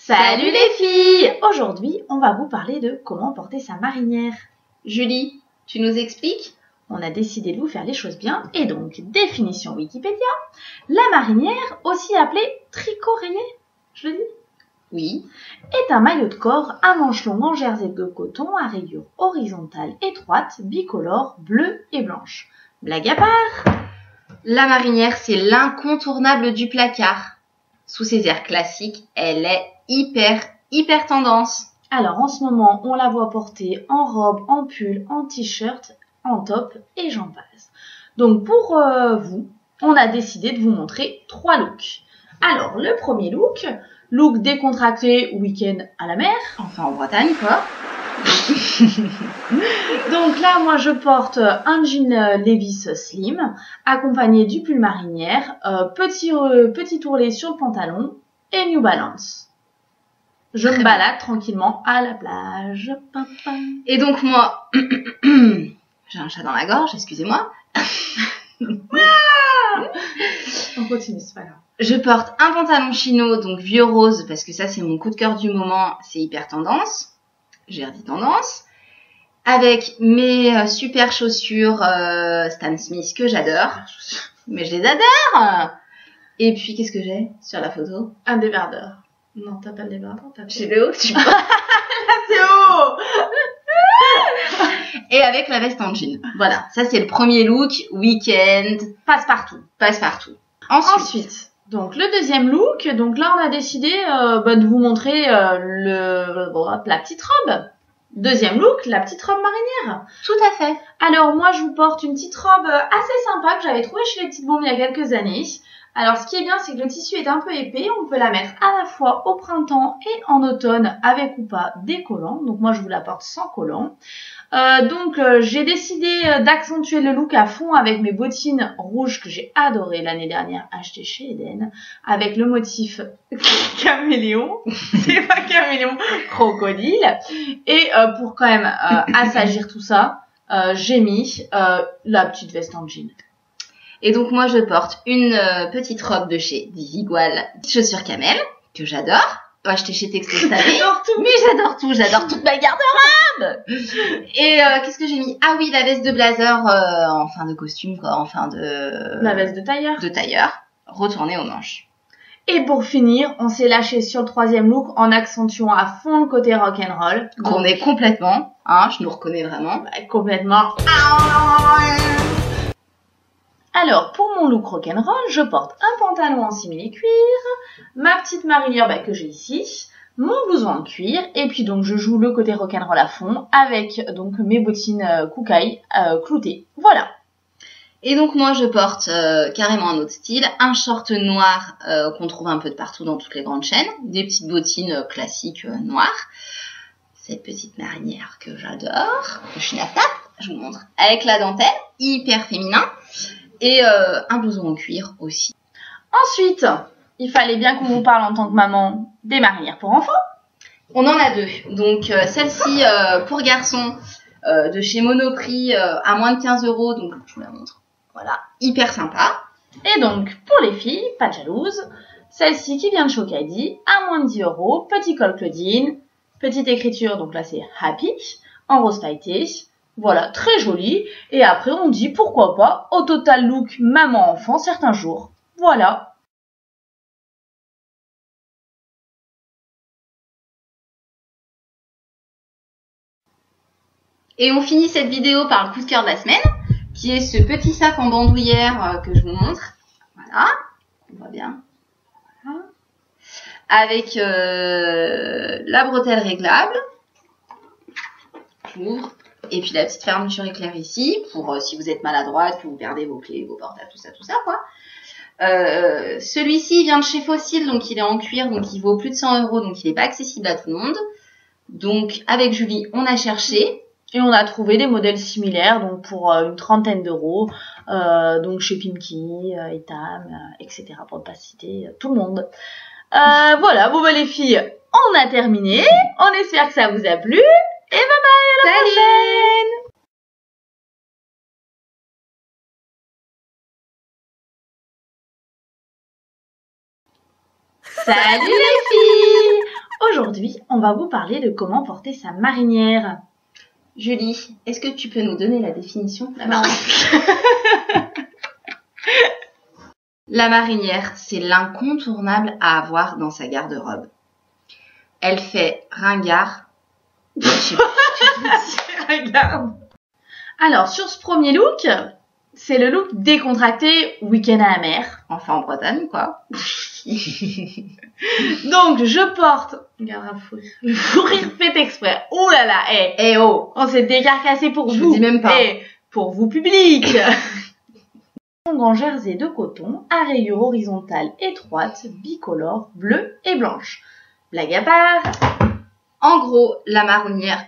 Salut les filles! Aujourd'hui, on va vous parler de comment porter sa marinière. Julie, tu nous expliques? On a décidé de vous faire les choses bien et donc, définition Wikipédia, la marinière, aussi appelée tricot rayé, je le dis? Oui. Est un maillot de corps à manches longues en jersey de coton à rayures horizontales étroites, bicolores, bleues et blanches. Blague à part! La marinière, c'est l'incontournable du placard. Sous ses airs classiques, elle est hyper tendance. Alors en ce moment, on la voit porter en robe, en pull, en t-shirt, en top et j'en passe. Donc pour vous, on a décidé de vous montrer 3 looks. Alors le premier look décontracté week-end à la mer. Enfin en Bretagne quoi. Donc là, moi je porte un jean Levi's slim, accompagné du pull marinière, petit ourlet sur le pantalon et New Balance. Je me balade tranquillement à la plage. Et donc moi, j'ai un chat dans la gorge, excusez-moi. On continue, c'est pas grave. Je porte un pantalon chino, donc vieux rose, parce que ça c'est mon coup de cœur du moment, c'est hyper tendance. J'ai redit tendance. Avec mes super chaussures Stan Smith que j'adore. Mais je les adore. Et puis qu'est-ce que j'ai sur la photo? Un débardeur. Non, t'as pas le débardeur, t'as Chez le haut, tu vois. c'est haut. Et avec la veste en jean. Voilà, ça c'est le premier look, week-end, passe-partout. Ensuite, donc le deuxième look, donc là on a décidé de vous montrer la petite robe. Deuxième look, la petite robe marinière. Tout à fait. Alors moi je vous porte une petite robe assez sympa que j'avais trouvée chez les Petites Bombes il y a quelques années. Alors ce qui est bien, c'est que le tissu est un peu épais, on peut la mettre à la fois au printemps et en automne avec ou pas des collants. Donc moi je vous la porte sans collants. J'ai décidé d'accentuer le look à fond avec mes bottines rouges que j'ai adorées l'année dernière, achetées chez Eden, avec le motif caméléon, c'est pas caméléon, crocodile. Et pour quand même assagir tout ça, j'ai mis la petite veste en jean. Et donc moi je porte une petite robe de chez Desigual, chaussures camel, que j'adore. Pas acheté chez Texto cette année. Mais j'adore toute ma garde-robe. Et qu'est-ce que j'ai mis? Ah oui, la veste de blazer en fin de costume quoi, en fin de... La veste de tailleur. Retournée aux manches. Et pour finir, on s'est lâché sur le troisième look en accentuant à fond le côté rock'n'roll. Qu'on est complètement, hein, je nous reconnais vraiment. Complètement. Alors, pour mon look rock'n'roll, je porte un pantalon en simili-cuir, ma petite marinière que j'ai ici, mon blouson en cuir, et puis donc je joue le côté rock'n'roll à fond avec donc mes bottines Kukai cloutées. Voilà. Et donc moi je porte carrément un autre style, un short noir qu'on trouve un peu de partout dans toutes les grandes chaînes, des petites bottines classiques noires, cette petite marinière que j'adore, que je vous montre, avec la dentelle, hyper féminin. Et un blouson en cuir aussi. Ensuite, il fallait bien qu'on vous parle en tant que maman des marinières pour enfants. On en a 2. Donc celle-ci pour garçons de chez Monoprix à moins de 15 €. Donc je vous la montre. Voilà, hyper sympa. Et donc pour les filles, pas de jalouses, celle-ci qui vient de Shokadi à moins de 10 €. Petit col Claudine, petite écriture, donc là c'est Happy, en rose pailleté. Voilà, très joli. Et après, on dit pourquoi pas au total look maman-enfant certains jours. Voilà. Et on finit cette vidéo par le coup de cœur de la semaine, qui est ce petit sac en bandoulière que je vous montre. Voilà, on voit bien. Voilà. Avec la bretelle réglable. J'ouvre. Et puis la petite fermeture éclair ici, pour si vous êtes maladroite, que vous perdez vos clés, vos portables, tout ça quoi. Celui-ci vient de chez Fossil, donc il est en cuir, donc il vaut plus de 100 €, donc il n'est pas accessible à tout le monde. Donc avec Julie, on a cherché. Et on a trouvé des modèles similaires, donc pour une trentaine d'euros, donc chez Pimki, Etam, etc. pour ne pas citer tout le monde. Voilà, bon les filles, on a terminé. On espère que ça vous a plu. Et bye bye, à la prochaine! Salut les filles! Aujourd'hui, on va vous parler de comment porter sa marinière. Julie, est-ce que tu peux nous donner la définition de la Non. marinière? La marinière, c'est l'incontournable à avoir dans sa garde-robe. Elle fait ringard. Je sais pas. Regarde. Alors, sur ce premier look, c'est le look décontracté week-end à la mer. Enfin en Bretagne, quoi. Donc, je porte... Regarde le fou rire fait exprès. Oh là là, oh, on s'est décarcassé pour Je vous. vous dis même pas. Pour vous public. En jersey de coton, à rayures horizontales étroites, bicolores, bleues et blanches. Blague à part. En gros, la marinière